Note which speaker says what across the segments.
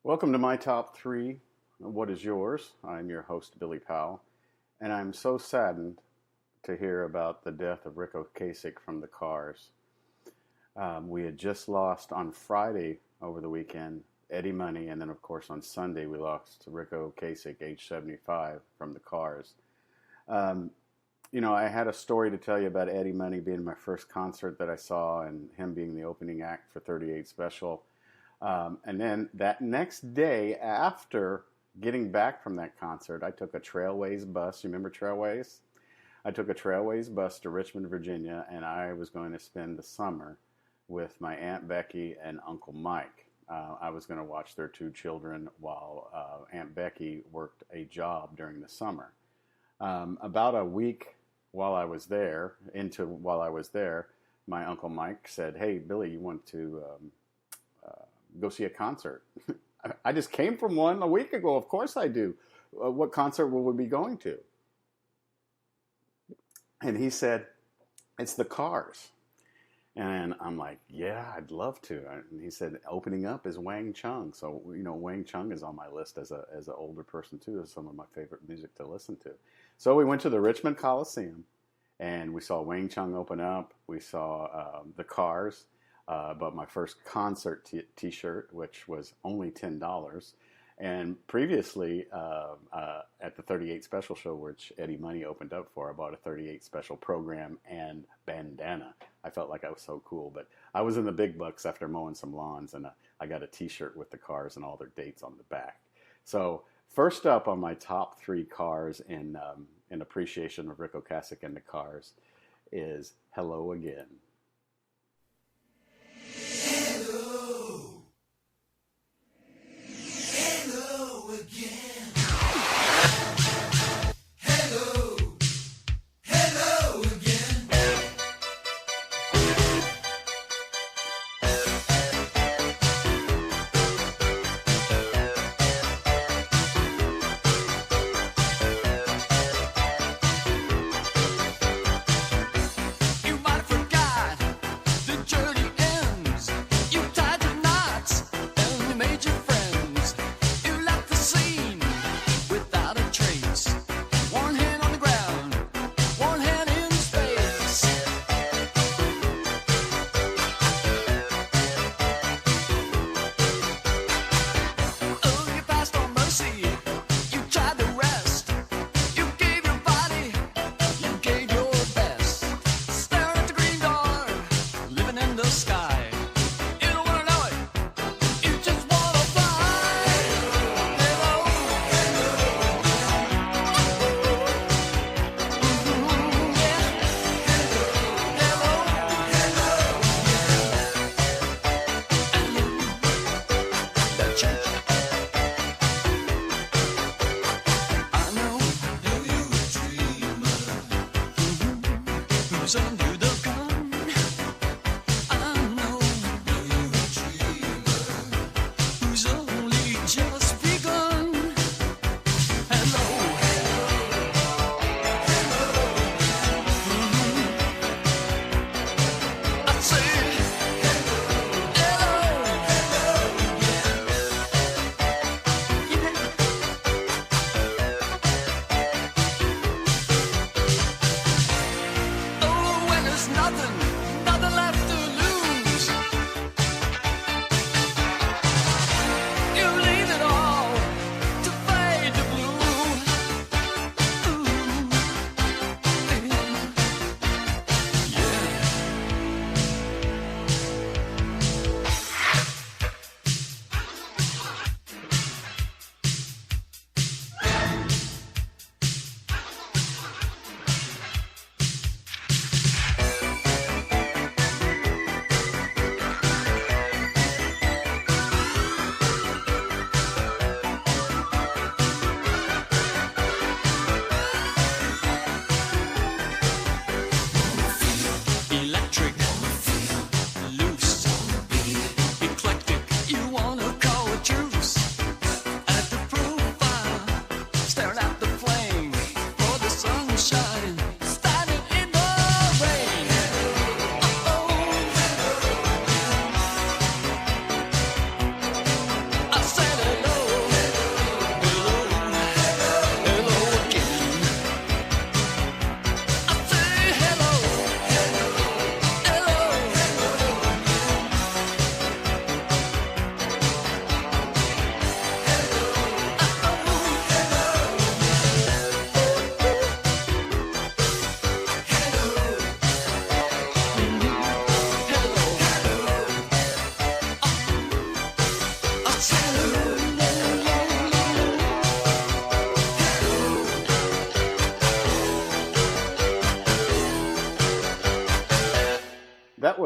Speaker 1: Welcome to my top three. What is yours? I'm your host, Billy Powell, and I'm so saddened to hear about the death of Ric Ocasek from the Cars. We had just lost on Friday over the weekend Eddie Money, and then of course on Sunday we lost Ric Ocasek, age 75, from the Cars. I had a story to tell you about Eddie Money being my first concert that I saw and him being the opening act for 38 Special. And then that next day after getting back from that concert, I took a Trailways bus. You remember Trailways? I took a Trailways bus to Richmond, Virginia, and I was going to spend the summer with my Aunt Becky and Uncle Mike. I was going to watch their two children while Aunt Becky worked a job during the summer. About a week while I was there, my Uncle Mike said, "Hey, Billy, you want to go see a concert?" I just came from one a week ago. Of course I do. What concert will we be going to? And he said, "It's the Cars." And I'm like, "Yeah, I'd love to." And he said, "Opening up is Wang Chung." So, Wang Chung is on my list as an older person too, as some of my favorite music to listen to. So we went to the Richmond Coliseum and we saw Wang Chung open up. We saw the Cars. But my first concert t-shirt, which was only $10. And previously, at the 38 Special show, which Eddie Money opened up for, I bought a 38 Special program and bandana. I felt like I was so cool. But I was in the big bucks after mowing some lawns, and I got a t-shirt with the Cars and all their dates on the back. So first up on my top three Cars in appreciation of Ric Ocasek and the Cars is "Hello Again."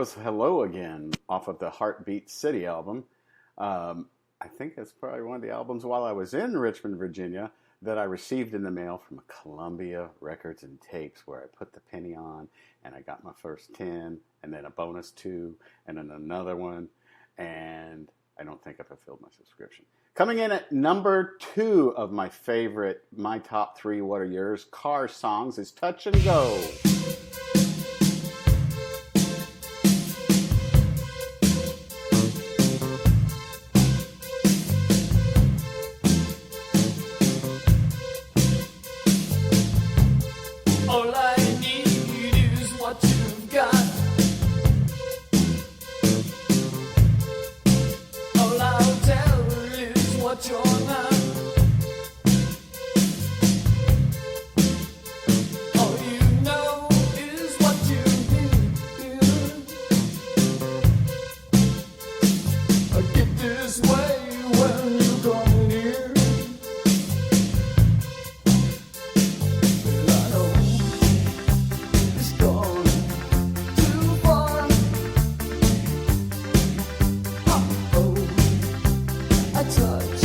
Speaker 1: was Hello Again off of the Heartbeat City album. I think it's probably one of the albums while I was in Richmond, Virginia, that I received in the mail from Columbia Records and Tapes, where I put the penny on and I got my first 10 and then a bonus 2 and then another one. And I don't think I've fulfilled my subscription. Coming in at number 2 of my favorite, my top 3, what are yours, car songs is Touch and Go.
Speaker 2: All I need is what you've got. All I'll tell is what you're not. All you know is what you need. I get this way when you come near. I know it's gone too far. Oh, I touch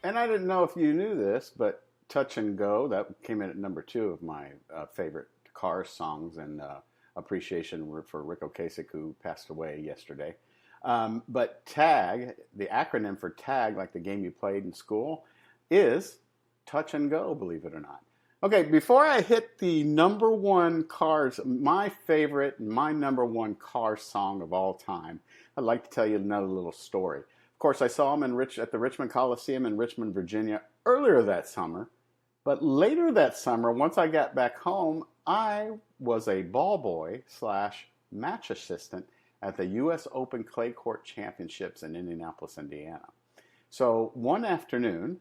Speaker 1: And I didn't know if you knew this, but Touch and Go, that came in at number 2 of my favorite Cars songs, and appreciation for Ric Ocasek, who passed away yesterday. But TAG, the acronym for TAG, like the game you played in school, is Touch and Go, believe it or not. Okay, before I hit the number 1 Cars, my favorite, my number 1 Cars song of all time, I'd like to tell you another little story. Of course, I saw him at the Richmond Coliseum in Richmond, Virginia earlier that summer. But later that summer, once I got back home, I was a ball boy / match assistant at the U.S. Open Clay Court Championships in Indianapolis, Indiana. So one afternoon,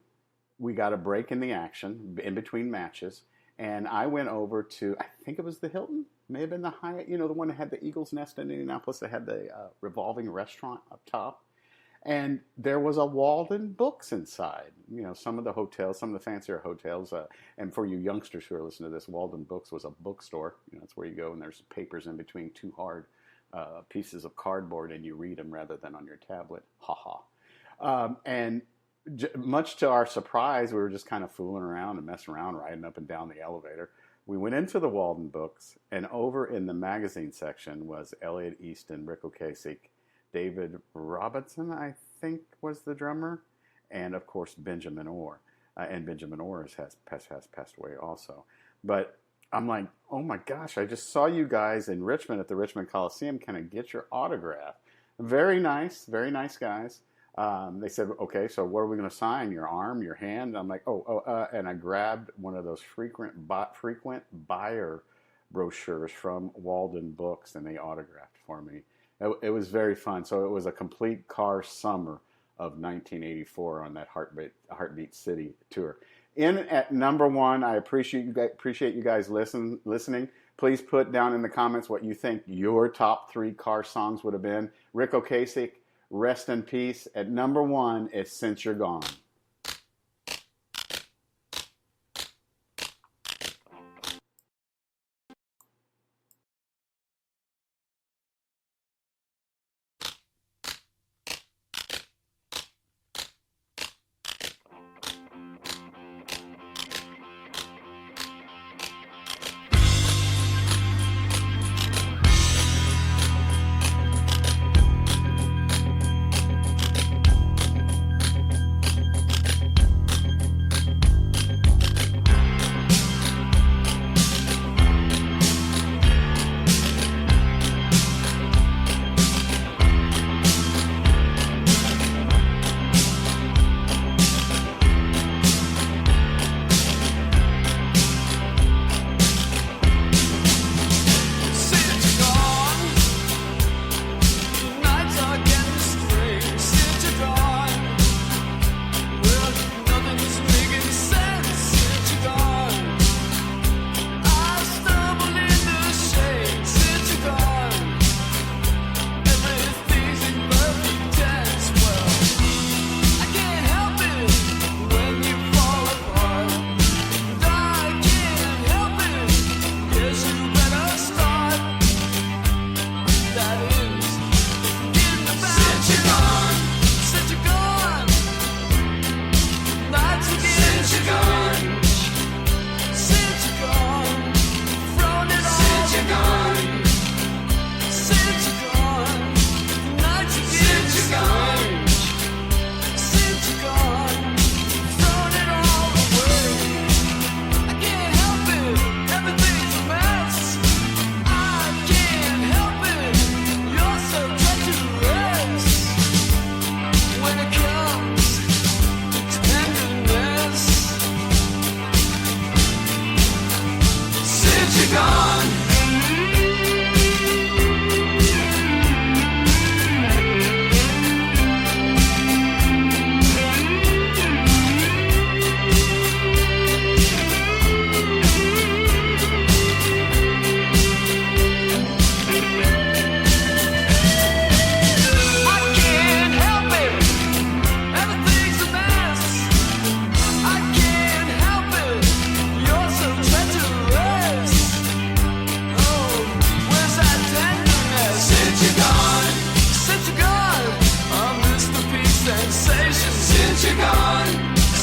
Speaker 1: we got a break in the action in between matches, and I went over to, I think it was the Hilton, may have been the Hyatt, the one that had the Eagle's Nest in Indianapolis that had the revolving restaurant up top. And there was a Walden Books inside. Some of the hotels, some of the fancier hotels, and for you youngsters who are listening to this, Walden Books was a bookstore. It's where you go and there's papers in between 2 hard pieces of cardboard, and you read them rather than on your tablet. Ha ha. And much to our surprise, we were just kind of fooling around and messing around, riding up and down the elevator. We went into the Walden Books, and over in the magazine section was Elliot Easton, Ric Ocasek, David Robinson, I think, was the drummer, and of course Benjamin Orr. And Benjamin Orr has passed away also. But I'm like, oh my gosh, I just saw you guys in Richmond at the Richmond Coliseum. Can I get your autograph? Very nice guys. They said, okay, so what are we going to sign? Your arm, your hand? I'm like, and I grabbed one of those frequent buyer brochures from Walden Books, and they autographed for me. It was very fun. So it was a complete car summer of 1984 on that Heartbeat City tour. In at number 1, I appreciate you guys listening. Please put down in the comments what you think your top 3 car songs would have been. Ric Ocasek, rest in peace. At number 1 is Since You're Gone.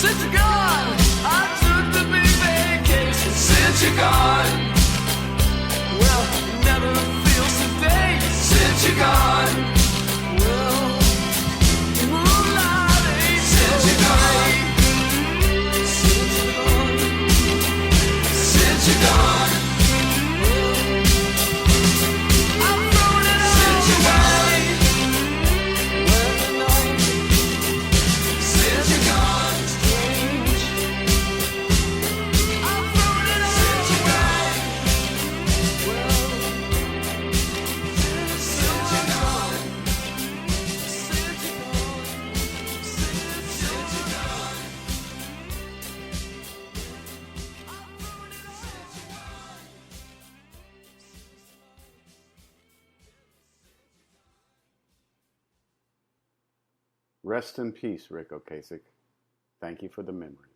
Speaker 2: Since you're gone, I took the big vacation. Since you're gone, well, never feel today. Since you're gone, well, moonlight ain't since you're gone. Since you're gone, since you're gone. I'm throwing it since you're gone. Well, the night since you're gone, strange. I'm throwing it since you're gone. Well, since you're gone, since you're gone, since you're gone.
Speaker 1: Rest in peace, Ric Ocasek. Thank you for the memories.